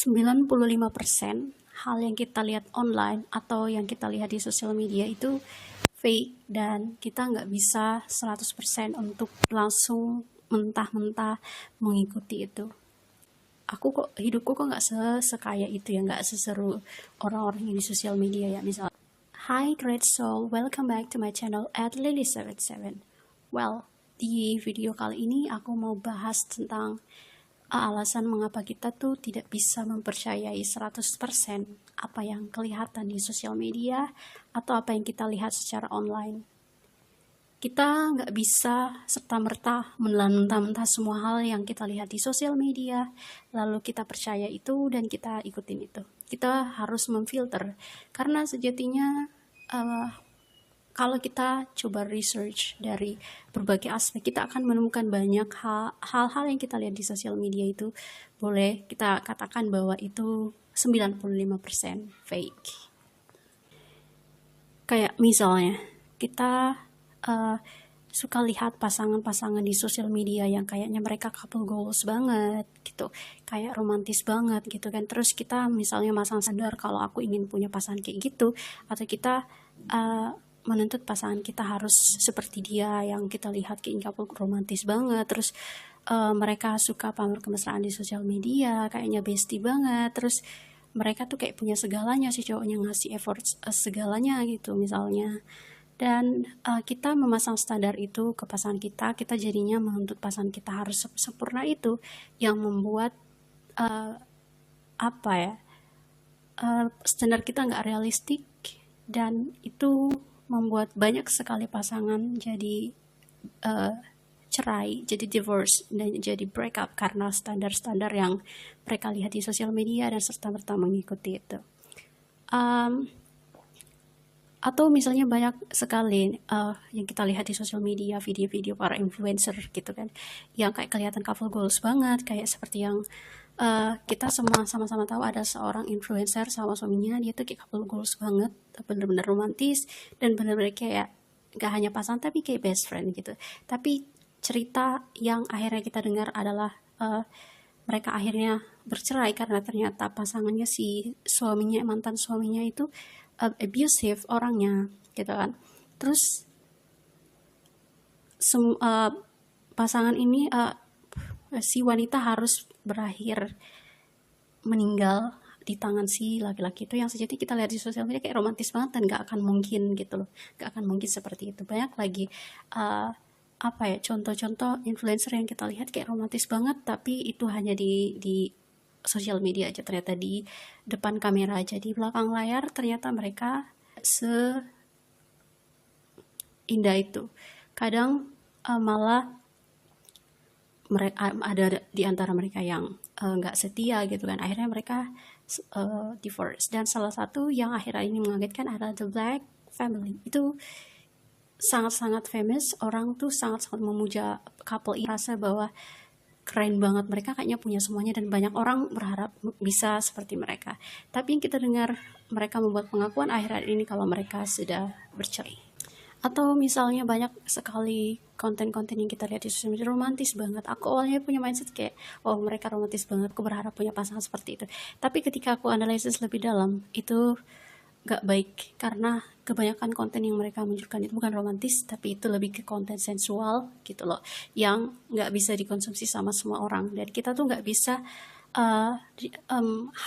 95% hal yang kita lihat online atau yang kita lihat di sosial media itu fake, dan kita nggak bisa 100% untuk langsung mentah-mentah mengikuti itu. Hidupku kok nggak sekaya itu ya, nggak seseru orang-orang yang di sosial media ya. Misal, hi great soul, welcome back to my channel at Lily77. Well, di video kali ini aku mau bahas tentang alasan mengapa kita tuh tidak bisa mempercayai 100% apa yang kelihatan di sosial media atau apa yang kita lihat secara online. Kita nggak bisa serta-merta menelan mentah-mentah semua hal yang kita lihat di sosial media, lalu kita percaya itu dan kita ikutin itu. Kita harus memfilter, karena sejatinya kalau kita coba research dari berbagai aspek, kita akan menemukan banyak hal-hal yang kita lihat di sosial media itu boleh kita katakan bahwa itu 95% fake. Kayak misalnya, kita suka lihat pasangan-pasangan di sosial media yang kayaknya mereka couple goals banget gitu, kayak romantis banget gitu kan. Terus kita misalnya masang standar kalau aku ingin punya pasangan kayak gitu, atau kita menuntut pasangan kita harus seperti dia yang kita lihat kayak couple romantis banget. Terus mereka suka pamer kemesraan di sosial media, kayaknya bestie banget. Terus mereka tuh kayak punya segalanya, si cowoknya ngasih effort segalanya gitu misalnya. Dan kita memasang standar itu ke pasangan kita jadinya menuntut pasangan kita harus sempurna itu, yang membuat standar kita nggak realistik, dan itu membuat banyak sekali pasangan jadi cerai, jadi divorce, dan jadi break up karena standar-standar yang mereka lihat di sosial media dan serta-merta mengikuti itu. Atau misalnya banyak sekali yang kita lihat di sosial media, video-video para influencer gitu kan, yang kayak kelihatan couple goals banget, kayak seperti yang kita semua sama-sama tahu ada seorang influencer sama suaminya, dia tuh kayak couple goals banget, bener-bener romantis, dan bener-bener kayak gak hanya pasangan tapi kayak best friend gitu. Tapi cerita yang akhirnya kita dengar adalah mereka akhirnya bercerai karena ternyata pasangannya, si suaminya, mantan suaminya itu abusive orangnya gitu kan. Terus pasangan ini si wanita harus berakhir meninggal di tangan si laki-laki itu, yang sejati kita lihat di sosial media kayak romantis banget dan gak akan mungkin gitu loh, gak akan mungkin seperti itu. Banyak lagi contoh-contoh influencer yang kita lihat kayak romantis banget, tapi itu hanya di sosial media aja, ternyata di depan kamera aja, di belakang layar ternyata mereka seindah itu. Kadang malah mereka ada di antara mereka yang nggak setia gitu kan, akhirnya mereka divorce. Dan salah satu yang akhir-akhir ini mengagetkan adalah The Black Family. Itu sangat-sangat famous, orang tuh sangat-sangat memuja couple ini, rasa bahwa keren banget, mereka kayaknya punya semuanya dan banyak orang berharap bisa seperti mereka. Tapi yang kita dengar, mereka membuat pengakuan akhir-akhir ini kalau mereka sudah bercerai. Atau misalnya banyak sekali konten-konten yang kita lihat di sosial media romantis banget. Aku awalnya punya mindset kayak, oh mereka romantis banget, aku berharap punya pasangan seperti itu. Tapi ketika aku analisis lebih dalam, itu gak baik, karena kebanyakan konten yang mereka munculkan itu bukan romantis, tapi itu lebih ke konten sensual gitu loh, yang gak bisa dikonsumsi sama semua orang. Dan kita tuh gak bisa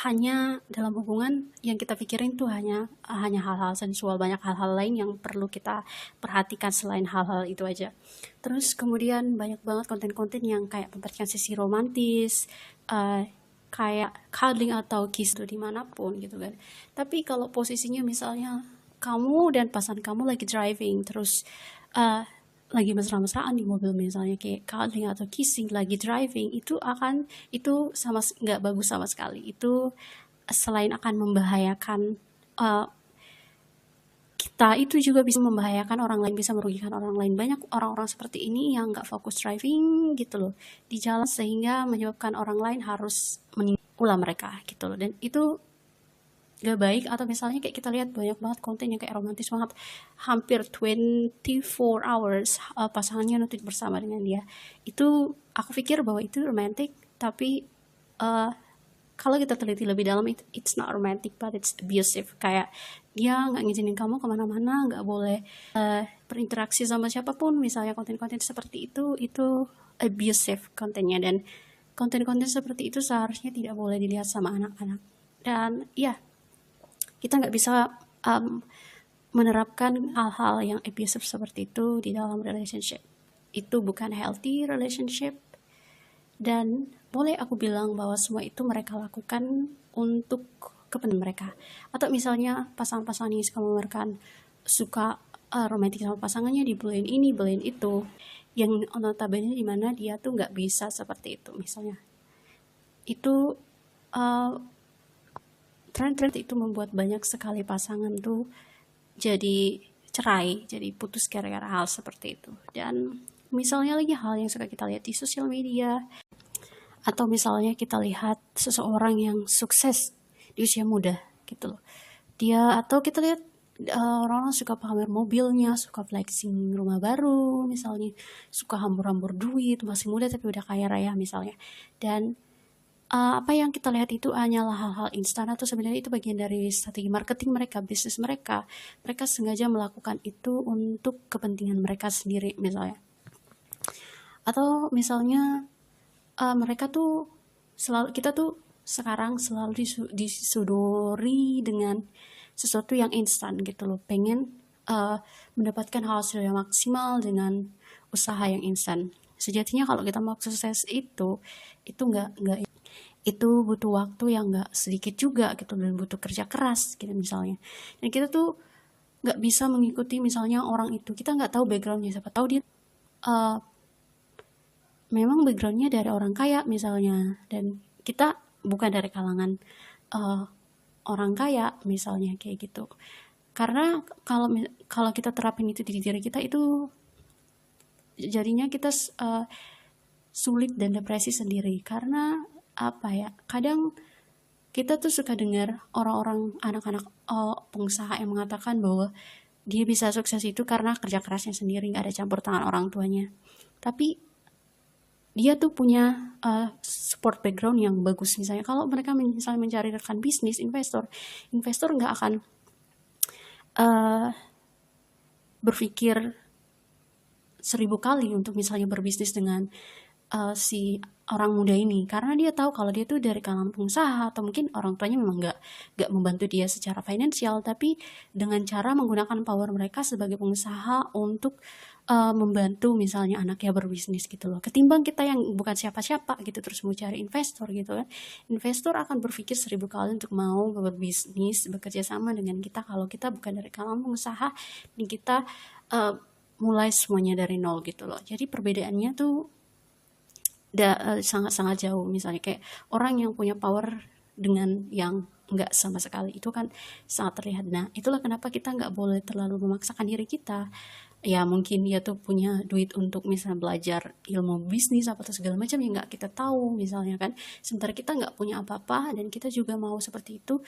hanya dalam hubungan yang kita pikirin tuh hanya hal-hal sensual, banyak hal-hal lain yang perlu kita perhatikan selain hal-hal itu aja. Terus kemudian banyak banget konten-konten yang kayak memperhatikan sisi romantis, kayak cuddling atau kiss tuh dimanapun gitu kan. Tapi kalau posisinya misalnya kamu dan pasangan kamu lagi driving, terus lagi mesra-mesraan di mobil misalnya, kayak cuddling atau kissing lagi driving, itu sama nggak bagus sama sekali. Itu selain akan membahayakan kita, itu juga bisa membahayakan orang lain, bisa merugikan orang lain. Banyak orang-orang seperti ini yang nggak fokus driving gitu loh di jalan, sehingga menyebabkan orang lain harus meninggal mereka gitu loh, dan itu gak baik. Atau misalnya kayak kita lihat banyak banget konten yang kayak romantis banget, hampir 24 hours pasangannya nutut bersama dengan dia. Itu aku pikir bahwa itu romantis, tapi kalau kita teliti lebih dalam, it's not romantic but it's abusive. Kayak dia nggak ngizinin kamu kemana-mana, nggak boleh berinteraksi sama siapapun, misalnya konten-konten seperti itu abusive kontennya, dan konten-konten seperti itu seharusnya tidak boleh dilihat sama anak-anak. Dan ya, kita nggak bisa menerapkan hal-hal yang abusive seperti itu di dalam relationship. Itu bukan healthy relationship. Dan boleh aku bilang bahwa semua itu mereka lakukan untuk kepentingan mereka. Atau misalnya pasangan-pasangan yang suka memberikan suka romantis sama pasangannya, dibeliin ini, beliin itu, yang notabene dimana dia tuh nggak bisa seperti itu. Misalnya itu tren-tren itu membuat banyak sekali pasangan tuh jadi cerai, jadi putus gara-gara hal seperti itu. Dan misalnya lagi hal yang suka kita lihat di sosial media, atau misalnya kita lihat seseorang yang sukses di usia muda gitu loh. Dia, atau kita lihat orang-orang suka pamer mobilnya, suka flexing rumah baru, misalnya suka hambur-hambur duit, masih muda tapi udah kaya raya misalnya. Dan apa yang kita lihat itu hanyalah hal-hal instan, atau sebenarnya itu bagian dari strategi marketing mereka, bisnis mereka. Mereka sengaja melakukan itu untuk kepentingan mereka sendiri misalnya. Atau misalnya mereka tuh selalu, kita tuh sekarang selalu disodori dengan sesuatu yang instan gitu loh, pengen mendapatkan hasil yang maksimal dengan usaha yang instan. Sejatinya kalau kita mau sukses itu nggak itu butuh waktu yang nggak sedikit juga gitu, dan butuh kerja keras gitu misalnya. Dan kita tuh nggak bisa mengikuti misalnya orang itu, kita nggak tahu backgroundnya, siapa tahu dia memang backgroundnya dari orang kaya misalnya, dan kita bukan dari kalangan orang kaya misalnya, kayak gitu. Karena kalau kita terapin itu di diri kita, itu jadinya kita sulit dan depresi sendiri. Karena apa ya, kadang kita tuh suka dengar orang-orang, anak-anak pengusaha yang mengatakan bahwa dia bisa sukses itu karena kerja kerasnya sendiri, gak ada campur tangan orang tuanya. Tapi dia tuh punya support background yang bagus. Misalnya kalau mereka misalnya mencari rekan bisnis, investor nggak akan berpikir 1000 kali untuk misalnya berbisnis dengan si orang muda ini, karena dia tahu kalau dia tuh dari kalangan pengusaha, atau mungkin orang tuanya memang nggak membantu dia secara finansial, tapi dengan cara menggunakan power mereka sebagai pengusaha untuk membantu misalnya anaknya berbisnis gitu loh. Ketimbang kita yang bukan siapa-siapa gitu terus mau cari investor gitu kan, investor akan berpikir 1000 kali untuk mau berbisnis, bekerja sama dengan kita kalau kita bukan dari kalangan pengusaha dan kita mulai semuanya dari nol gitu loh. Jadi perbedaannya tuh sangat-sangat jauh. Misalnya kayak orang yang punya power dengan yang nggak sama sekali, itu kan sangat terlihat. Nah, itulah kenapa kita nggak boleh terlalu memaksakan diri kita. Ya mungkin dia tuh punya duit untuk misalnya belajar ilmu bisnis apa atau segala macam yang nggak kita tahu misalnya kan. Sementara kita nggak punya apa-apa dan kita juga mau seperti itu,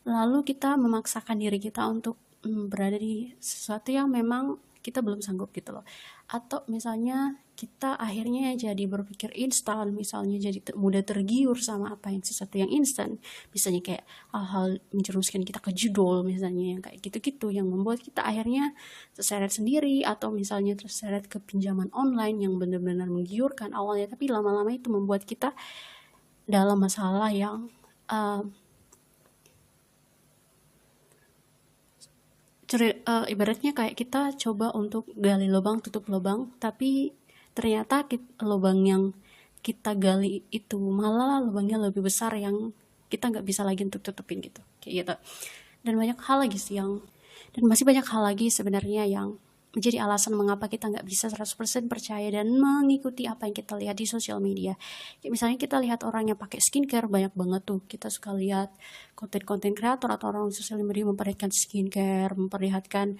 lalu kita memaksakan diri kita untuk berada di sesuatu yang memang kita belum sanggup gitu loh. Atau misalnya kita akhirnya jadi berpikir instan, misalnya jadi mudah tergiur sama apa yang sesuatu yang instan, misalnya kayak hal-hal menjerumuskan kita ke judul misalnya, yang kayak gitu-gitu yang membuat kita akhirnya terseret sendiri, atau misalnya terseret ke pinjaman online yang benar-benar menggiurkan awalnya, tapi lama-lama itu membuat kita dalam masalah yang ibaratnya kayak kita coba untuk gali lubang tutup lubang, tapi ternyata lubang yang kita gali itu malah lubangnya lebih besar yang kita nggak bisa lagi untuk tutupin gitu, kayak gitu. Dan masih banyak hal lagi sebenarnya yang menjadi alasan mengapa kita nggak bisa 100% percaya dan mengikuti apa yang kita lihat di sosial media. Kayak misalnya kita lihat orang yang pakai skincare, banyak banget tuh. Kita suka lihat konten-konten kreator atau orang sosial media memperlihatkan skincare, memperlihatkan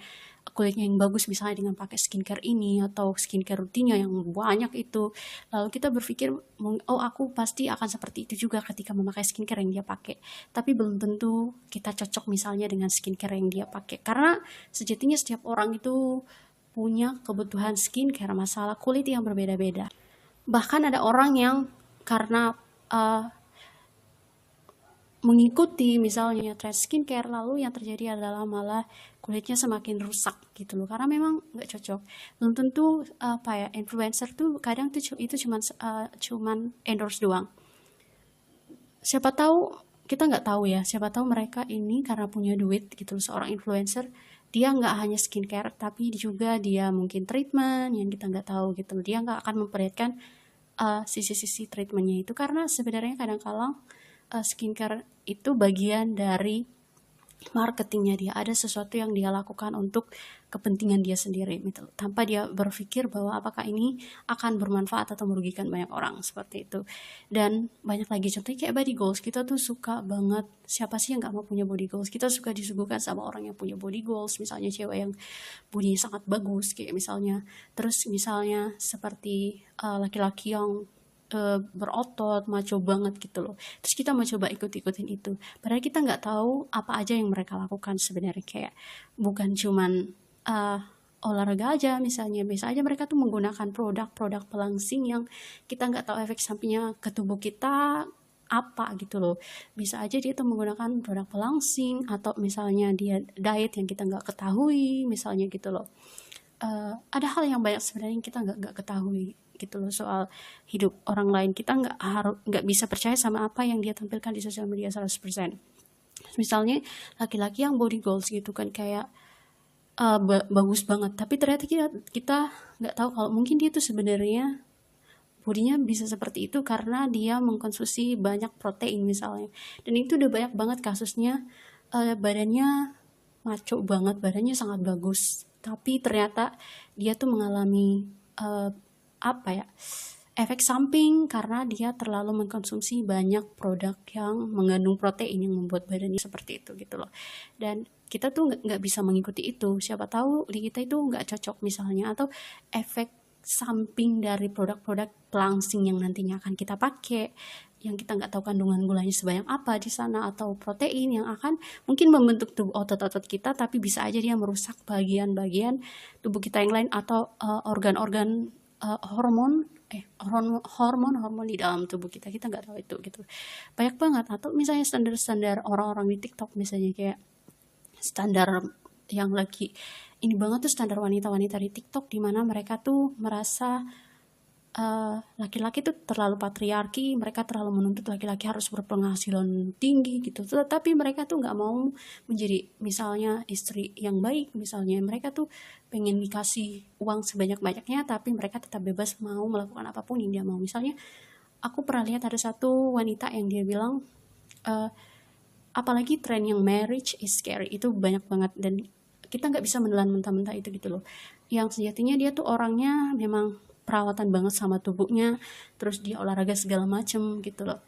kulitnya yang bagus misalnya dengan pakai skincare ini atau skincare rutinnya yang banyak itu. Lalu kita berpikir, oh aku pasti akan seperti itu juga ketika memakai skincare yang dia pakai. Tapi belum tentu kita cocok misalnya dengan skincare yang dia pakai. Karena sejatinya setiap orang itu punya kebutuhan skincare, masalah kulit yang berbeda-beda. Bahkan ada orang yang karena mengikuti misalnya tren skincare, lalu yang terjadi adalah malah kulitnya semakin rusak gitu loh, karena memang nggak cocok. Belum tentu apa ya, influencer tuh kadang tuh itu cuman endorse doang. Siapa tahu, kita nggak tahu ya, siapa tahu mereka ini karena punya duit gitu loh, seorang influencer dia nggak hanya skincare tapi juga dia mungkin treatment yang kita nggak tahu gitu loh. Dia nggak akan memperlihatkan sisi-sisi treatmentnya itu, karena sebenarnya kadang-kala skincare itu bagian dari marketingnya dia, ada sesuatu yang dia lakukan untuk kepentingan dia sendiri gitu, tanpa dia berpikir bahwa apakah ini akan bermanfaat atau merugikan banyak orang, seperti itu. Dan banyak lagi contohnya kayak body goals. Kita tuh suka banget, siapa sih yang gak mau punya body goals? Kita suka disuguhkan sama orang yang punya body goals, misalnya cewek yang bodinya sangat bagus kayak misalnya, terus misalnya seperti laki-laki yang berotot, maco banget gitu loh. Terus kita mau coba ikut-ikutin itu. Padahal kita nggak tahu apa aja yang mereka lakukan sebenarnya. Kayak bukan cuman olahraga aja misalnya. Biasa aja mereka tuh menggunakan produk-produk pelangsing yang kita nggak tahu efek sampingnya ke tubuh kita apa gitu loh. Bisa aja dia tuh menggunakan produk pelangsing, atau misalnya dia diet yang kita nggak ketahui misalnya gitu loh. Ada hal yang banyak sebenarnya yang kita nggak ketahui gitu loh soal hidup orang lain. Kita nggak bisa percaya sama apa yang dia tampilkan di sosial media 100%. Misalnya laki-laki yang body goals gitu kan, kayak bagus banget, tapi ternyata kita nggak tahu kalau mungkin dia tuh sebenarnya bodinya bisa seperti itu karena dia mengkonsumsi banyak protein misalnya. Dan itu udah banyak banget kasusnya, badannya maco banget, badannya sangat bagus, tapi ternyata dia tuh mengalami apa ya, efek samping karena dia terlalu mengkonsumsi banyak produk yang mengandung protein yang membuat badannya seperti itu gitu loh. Dan kita tuh nggak bisa mengikuti itu, siapa tahu di kita itu nggak cocok misalnya, atau efek samping dari produk-produk pelangsing yang nantinya akan kita pakai, yang kita nggak tahu kandungan gulanya sebanyak apa di sana, atau protein yang akan mungkin membentuk tubuh otot-otot kita, tapi bisa aja dia merusak bagian-bagian tubuh kita yang lain, atau organ-organ hormon di dalam tubuh kita nggak tahu itu gitu, banyak banget. Atau misalnya standar-standar orang-orang di TikTok misalnya, kayak standar yang lagi ini banget tuh standar wanita-wanita di TikTok, di mana mereka tuh merasa laki-laki tuh terlalu patriarki, mereka terlalu menuntut laki-laki harus berpenghasilan tinggi gitu, tapi mereka tuh nggak mau menjadi misalnya istri yang baik misalnya. Mereka tuh pengen dikasih uang sebanyak-banyaknya, tapi mereka tetap bebas mau melakukan apapun yang dia mau. Misalnya aku pernah lihat ada satu wanita yang dia bilang, apalagi tren yang marriage is scary itu banyak banget, dan kita nggak bisa menelan mentah-mentah itu gitu loh. Yang sejatinya dia tuh orangnya memang perawatan banget sama tubuhnya, terus dia olahraga segala macem gitu loh.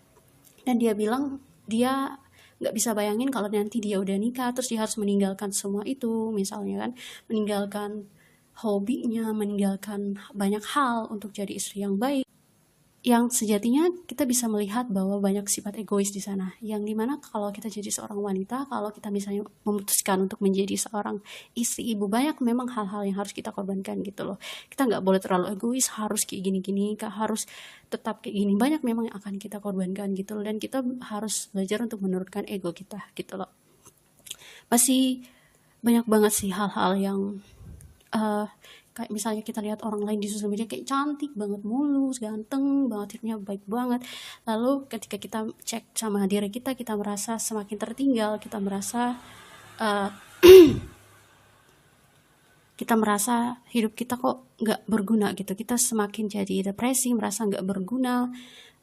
Dan dia bilang dia nggak bisa bayangin kalau nanti dia udah nikah terus dia harus meninggalkan semua itu misalnya kan, meninggalkan hobinya, meninggalkan banyak hal untuk jadi istri yang baik. Yang sejatinya kita bisa melihat bahwa banyak sifat egois di sana, yang dimana kalau kita jadi seorang wanita, kalau kita misalnya memutuskan untuk menjadi seorang istri, ibu, banyak memang hal-hal yang harus kita korbankan gitu loh. Kita nggak boleh terlalu egois, harus kayak gini-gini, harus tetap kayak gini, banyak memang yang akan kita korbankan gitu loh. Dan kita harus belajar untuk menurunkan ego kita gitu loh. Masih banyak banget sih hal-hal yang kayak misalnya kita lihat orang lain di sosial media kayak cantik banget, mulus, ganteng banget, hidupnya baik banget. Lalu ketika kita cek sama diri kita merasa semakin tertinggal, kita merasa kita merasa hidup kita kok nggak berguna gitu. Kita semakin jadi depresi, merasa nggak berguna,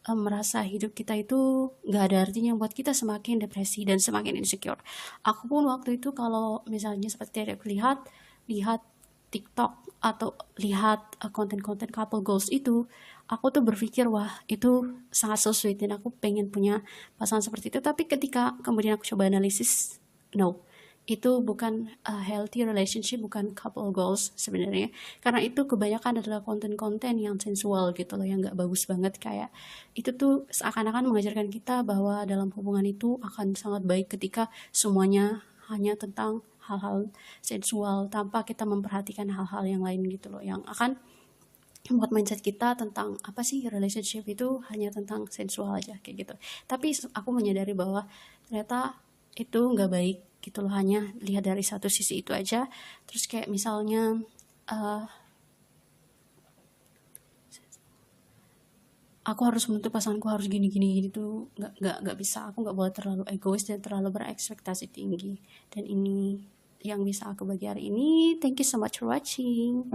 merasa hidup kita itu nggak ada artinya, buat kita semakin depresi dan semakin insecure. Aku pun waktu itu kalau misalnya seperti yang aku lihat TikTok atau lihat konten-konten couple goals itu, aku tuh berpikir wah itu sangat so sweet dan aku pengen punya pasangan seperti itu. Tapi ketika kemudian aku coba analisis, no, itu bukan a healthy relationship, bukan couple goals sebenarnya, karena itu kebanyakan adalah konten-konten yang sensual gitu loh, yang nggak bagus banget. Kayak itu tuh seakan-akan mengajarkan kita bahwa dalam hubungan itu akan sangat baik ketika semuanya hanya tentang hal-hal sensual tanpa kita memperhatikan hal-hal yang lain gitu loh, yang akan buat mindset kita tentang apa sih relationship itu hanya tentang sensual aja kayak gitu. Tapi aku menyadari bahwa ternyata itu nggak baik gitu loh, hanya lihat dari satu sisi itu aja. Terus kayak misalnya aku harus menuntut pasanganku harus gini tuh nggak bisa. Aku nggak boleh terlalu egois dan terlalu berekspektasi tinggi. Dan ini yang bisa aku bagi hari ini. Thank you so much for watching.